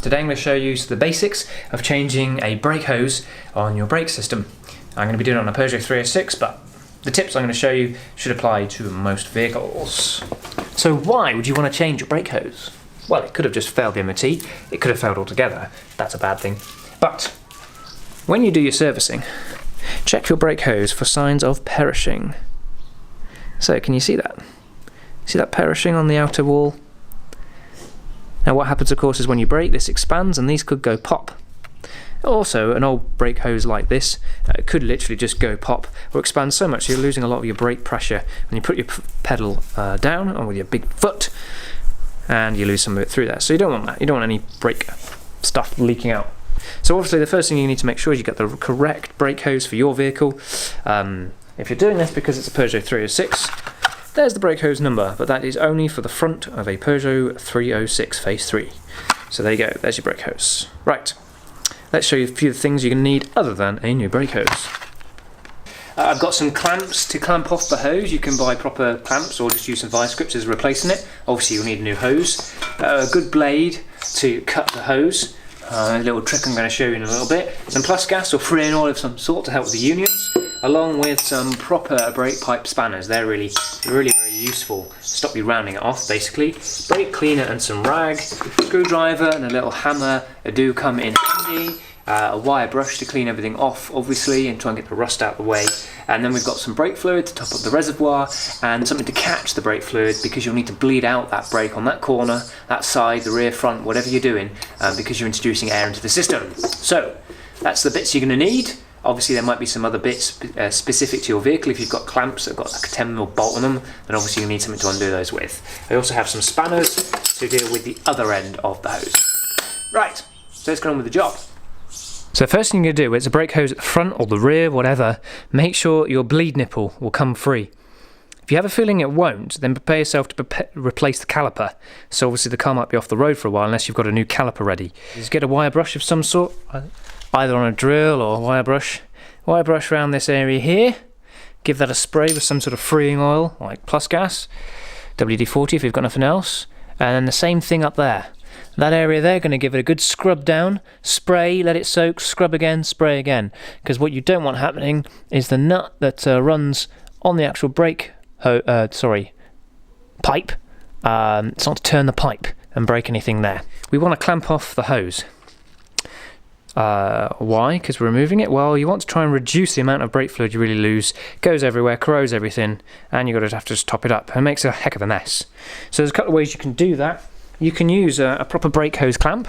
Today I'm going to show you the basics of changing a brake hose on your brake system. I'm going to be doing it on a Peugeot 306, but the tips I'm going to show you should apply to most vehicles. So why would you want to change your brake hose? Well, it could have just failed the MOT, it could have failed altogether. That's a bad thing. But when you do your servicing, check your brake hose for signs of perishing. So can you see that? See that perishing on the outer wall? Now what happens, of course, is when you brake, this expands and these could go pop. Also, an old brake hose like this could literally just go pop or expand so much you're losing a lot of your brake pressure when you put your pedal down or with your big foot, and you lose some of it through there. So you don't want that. You don't want any brake stuff leaking out. So obviously the first thing you need to make sure is you get the correct brake hose for your vehicle. If you're doing this because it's a Peugeot 306, there's the brake hose number, but that is only for the front of a Peugeot 306 Phase 3. So there you go, there's your brake hose. Right, let's show you a few of the things you're going to need other than a new brake hose. I've got some clamps to clamp off the hose. You can buy proper clamps or just use some vice grips as replacing it. Obviously you'll need a new hose. A good blade to cut the hose. A little trick I'm going to show you in a little bit. Some plus gas or freon oil of some sort to help with the unions, along with some proper brake pipe spanners. They're really very useful. Stop you rounding it off, basically. Brake cleaner and some rag, screwdriver and a little hammer do come in handy. A wire brush to clean everything off, obviously, and try and get the rust out of the way. And then we've got some brake fluid to top up the reservoir and something to catch the brake fluid, because you'll need to bleed out that brake on that corner, that side, the rear, front, whatever you're doing, because you're introducing air into the system. So that's the bits you're going to need. Obviously there might be some other bits specific to your vehicle. If you've got clamps that have got like a 10mm bolt on them, then obviously you need something to undo those with. I also have some spanners to deal with the other end of the hose. Right, so let's get on with the job. So the first thing you're going to do is a brake hose at the front or the rear, whatever, make sure your bleed nipple will come free. If you have a feeling it won't, then prepare yourself to replace the caliper. So obviously the car might be off the road for a while unless you've got a new caliper ready. Just get a wire brush of some sort, either on a drill or a wire brush. Wire brush around this area here. Give that a spray with some sort of freeing oil, like plus gas, WD-40 if you've got nothing else. And then the same thing up there. That area there, going to give it a good scrub down, spray, let it soak, scrub again, spray again. Because what you don't want happening is the nut that runs on the actual brake pipe, it's not to turn the pipe and break anything there. We want to clamp off the hose. Why? Because we're removing it? Well, you want to try and reduce the amount of brake fluid you really lose. It goes everywhere, corrodes everything, and you've got to have to just top it up. And it makes a heck of a mess. So there's a couple of ways you can do that. You can use a proper brake hose clamp,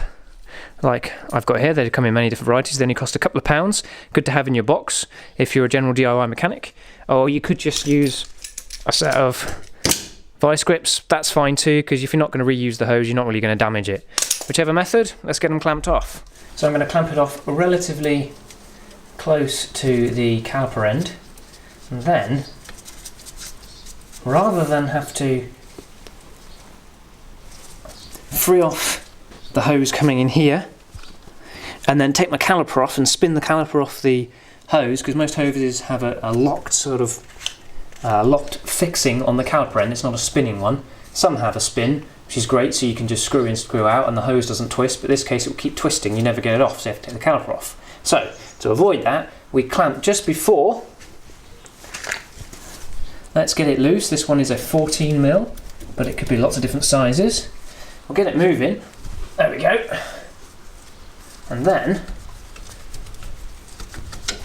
like I've got here. They come in many different varieties. They only cost a couple of pounds. Good to have in your box if you're a general DIY mechanic. Or you could just use a set of vice grips. That's fine too, because if you're not going to reuse the hose, you're not really going to damage it. Whichever method, let's get them clamped off. So I'm going to clamp it off relatively close to the caliper end, and then, rather than have to free off the hose coming in here and then take my caliper off and spin the caliper off the hose, because most hoses have a locked sort of locked fixing on the caliper end. It's not a spinning one. Some have a spin, which is great, so you can just screw in, screw out, and the hose doesn't twist, but in this case it will keep twisting. You never get it off, so you have to take the caliper off. So to avoid that, we clamp just before. Let's get it loose. This one is a 14mm, but it could be lots of different sizes. We'll get it moving. There we go. And then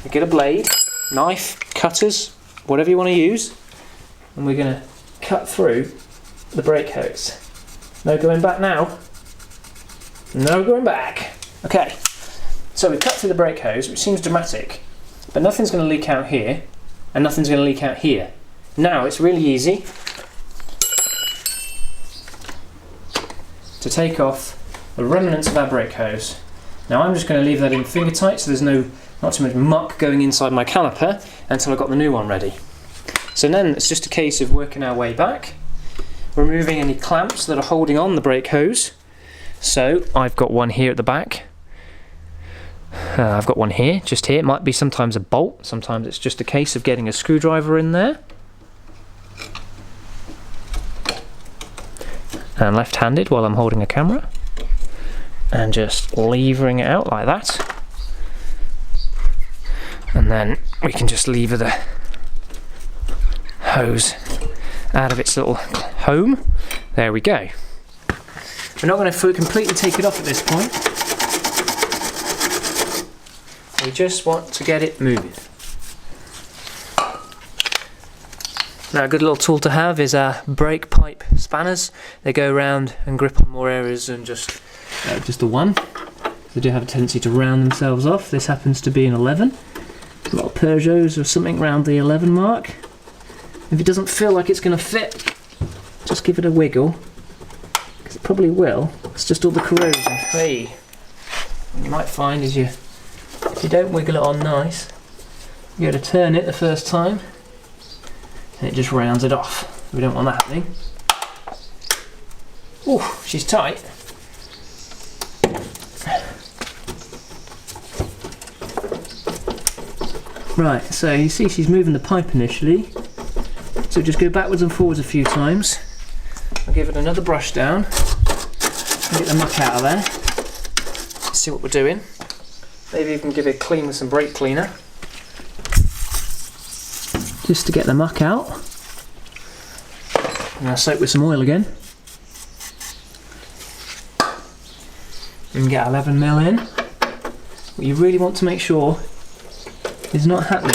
we get a blade, knife, cutters, whatever you want to use, and we're going to cut through the brake hose. No going back now. No going back. Okay, so we cut through the brake hose, which seems dramatic, but nothing's going to leak out here, and nothing's going to leak out here. Now it's really easy to take off the remnants of our brake hose. Now I'm just going to leave that in finger tight, so there's not too much muck going inside my caliper until I've got the new one ready. So then it's just a case of working our way back, removing any clamps that are holding on the brake hose. So I've got one here at the back. I've got one here, just here. It might be sometimes a bolt, sometimes it's just a case of getting a screwdriver in there. And left-handed while I'm holding a camera. and just levering it out like that. And then we can just lever the hose out of its little home. There we go. We're not going to completely take it off at this point. We just want to get it moving. Now, a good little tool to have is our brake pipe spanners. They go around and grip on more areas than just the one. They do have a tendency to round themselves off. This happens to be an 11. A lot of Peugeots or something around the 11 mark. If it doesn't feel like it's going to fit, just give it a wiggle, because it probably will. It's just all the corrosion. Hey, what you might find is if you don't wiggle it on nice, you go to turn it the first time, and it just rounds it off. We don't want that happening. Oh, she's tight. Right, so you see she's moving the pipe initially. So just go backwards and forwards a few times. I'll give it another brush down. Get the muck out of there. See what we're doing. Maybe even give it a clean with some brake cleaner. Just to get the muck out. And I'll soak with some oil again. And get 11mm in. What you really want to make sure is not happening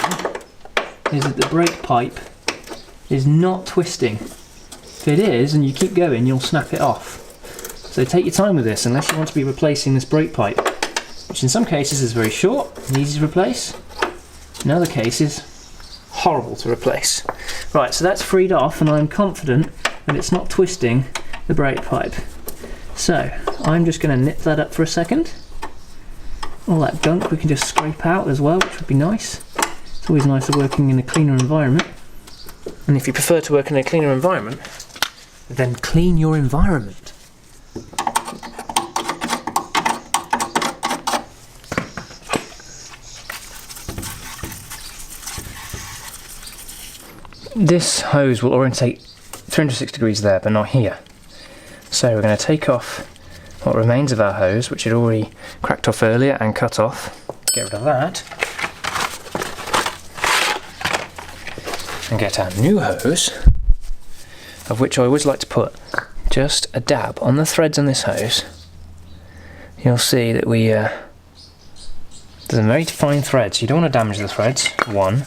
is that the brake pipe is not twisting. If it is and you keep going, you'll snap it off. So take your time with this, unless you want to be replacing this brake pipe, which in some cases is very short and easy to replace. In other cases, horrible to replace. Right, so that's freed off and I'm confident that it's not twisting the brake pipe. So I'm just going to nip that up for a second. All that gunk we can just scrape out as well, which would be nice. It's always nicer working in a cleaner environment. And if you prefer to work in a cleaner environment, then clean your environment. This hose will orientate 360 degrees there, but not here. So we're going to take off what remains of our hose, which had already cracked off earlier and cut off. Get rid of that. And get our new hose, of which I always like to put just a dab on the threads on this hose. You'll see that there's some very fine threads. You don't want to damage the threads, one,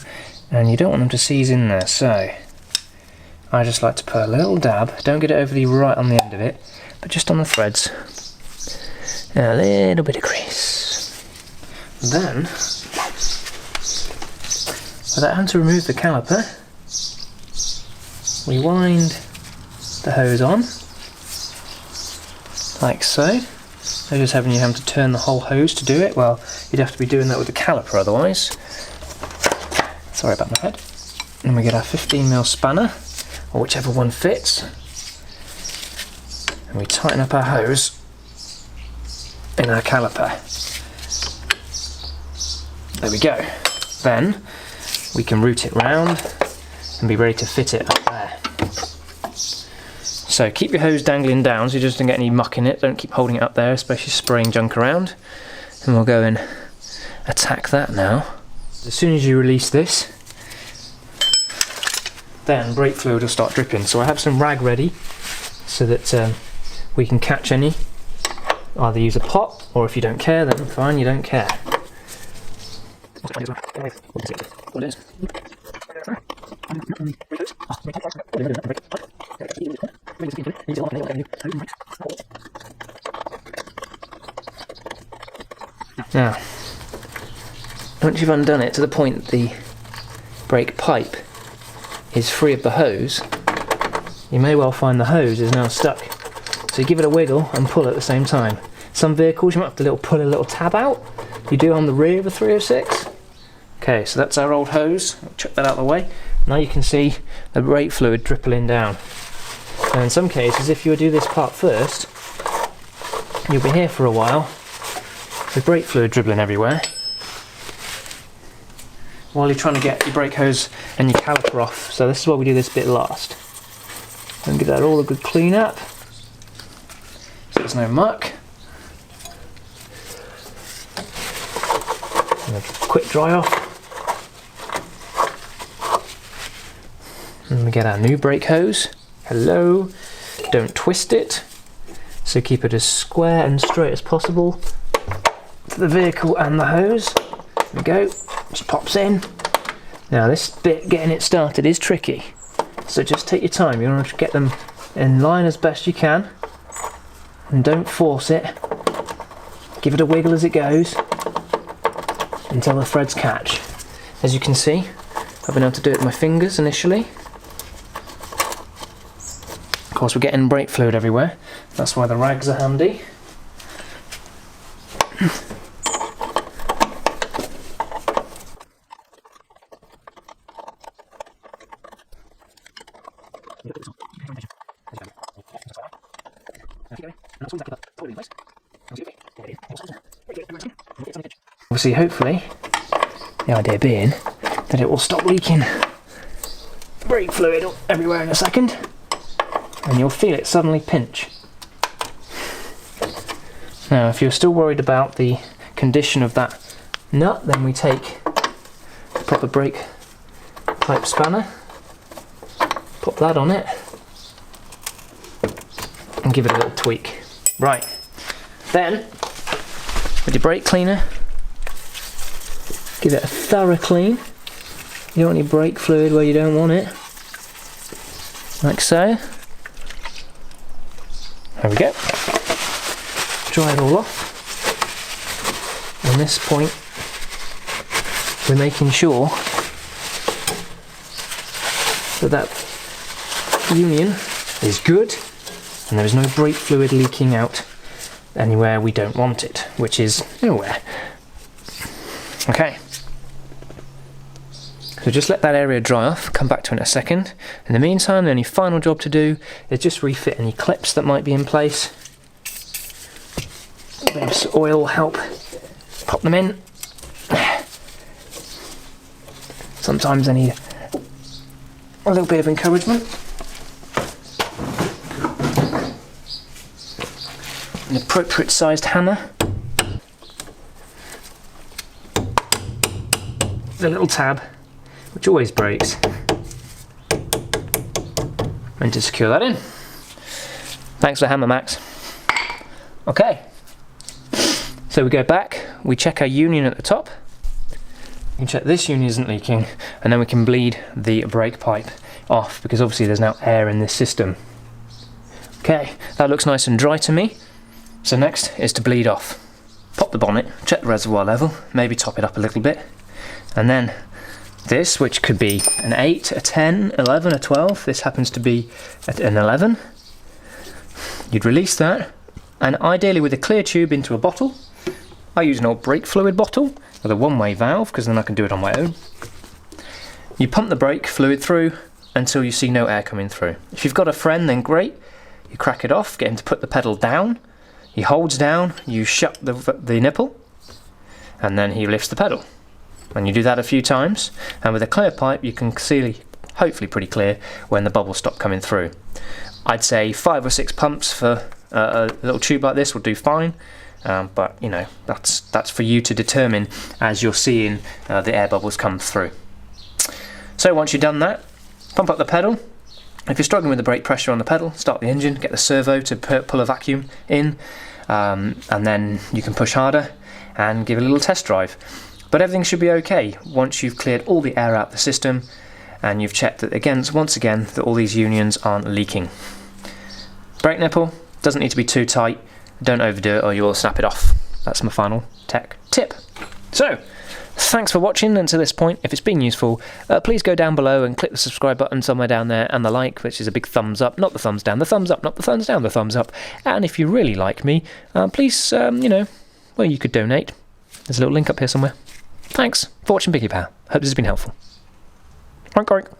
and you don't want them to seize in there, so I just like to put a little dab. Don't get it overly right on the end of it, but just on the threads. And a little bit of grease. Then, without having to remove the caliper, we wind the hose on, like so. So just having to turn the whole hose to do it. Well, you'd have to be doing that with the caliper otherwise. Sorry about my head. And we get our 15mm spanner, or whichever one fits, and we tighten up our hose in our caliper. There we go. Then we can route it round and be ready to fit it up there. So keep your hose dangling down so you just don't get any muck in it. Don't keep holding it up there, especially spraying junk around. And we'll go and attack that now. As soon as you release this, then brake fluid will start dripping. So I have some rag ready so that we can catch any. Either use a pot, or if you don't care, then fine, you don't care. Now, once you've undone it to the point that the brake pipe is free of the hose, you may well find the hose is now stuck. So you give it a wiggle and pull at the same time. Some vehicles you might have to pull a little tab out. You do on the rear of a 306. Okay, so that's our old hose. I'll chuck that out of the way. Now you can see the brake fluid dripping down. And in some cases, if you do this part first, you'll be here for a while with brake fluid dribbling everywhere, while you're trying to get your brake hose and your caliper off. So this is why we do this bit last. And give that all a good clean up, so there's no muck. a quick dry off. And we get our new brake hose. Hello. Don't twist it. So keep it as square and straight as possible to the vehicle and the hose. There we go. Just pops in. Now this bit, getting it started, is tricky. So just take your time. You want to get them in line as best you can. And don't force it. Give it a wiggle as it goes until the threads catch. As you can see, I've been able to do it with my fingers initially. Of course, we're getting brake fluid everywhere. That's why the rags are handy. Obviously, hopefully, the idea being that it will stop leaking brake fluid everywhere in a second, and you'll feel it suddenly pinch. Now, if you're still worried about the condition of that nut, then we take a proper brake pipe spanner, pop that on it, and give it a little tweak. Right, then with your brake cleaner, give it a thorough clean. You don't want any brake fluid where you don't want it, like so. There we go. Dry it all off. On this point, we're making sure that that union is good and there is no brake fluid leaking out anywhere we don't want it, which is nowhere. Okay. So just let that area dry off, come back to it in a second. In the meantime, the only final job to do is just refit any clips that might be in place. A bit of oil will help pop them in. Sometimes I need a little bit of encouragement. An appropriate sized hammer. The little tab, which always breaks, and to secure that in. Thanks for the hammer, Max. Okay, so we go back, we check our union at the top, we can check this union isn't leaking, and then we can bleed the brake pipe off, because obviously there's now air in this system. Okay, that looks nice and dry to me, so next is to bleed off. Pop the bonnet, check the reservoir level, maybe top it up a little bit, and then this, which could be an 8, a 10, 11, a 12, this happens to be an 11. You'd release that, and ideally with a clear tube into a bottle. I use an old brake fluid bottle with a one-way valve, because then I can do it on my own. You pump the brake fluid through until you see no air coming through. If you've got a friend, then great. You crack it off, get him to put the pedal down. He holds down, you shut the nipple, and then he lifts the pedal. And you do that a few times, and with a clear pipe you can see, hopefully pretty clear, when the bubbles stop coming through. I'd say 5 or 6 pumps for a little tube like this will do fine, but you know, that's for you to determine as you're seeing the air bubbles come through. So once you've done that, pump up the pedal. If you're struggling with the brake pressure on the pedal, start the engine, get the servo to pull a vacuum in, and then you can push harder and give it a little test drive. But everything should be okay once you've cleared all the air out the system and you've checked that once again that all these unions aren't leaking. Brake nipple doesn't need to be too tight, don't overdo it or you will snap it off. That's my final tech tip. So, thanks for watching until this point. If it's been useful, please go down below and click the subscribe button somewhere down there, and the like, which is a big thumbs up, not the thumbs down, the thumbs up, not the thumbs down, the thumbs up. And if you really like me, please, you know, well, you could donate. There's a little link up here somewhere. Thanks for watching Piggy Power. Hope this has been helpful. Oink oink.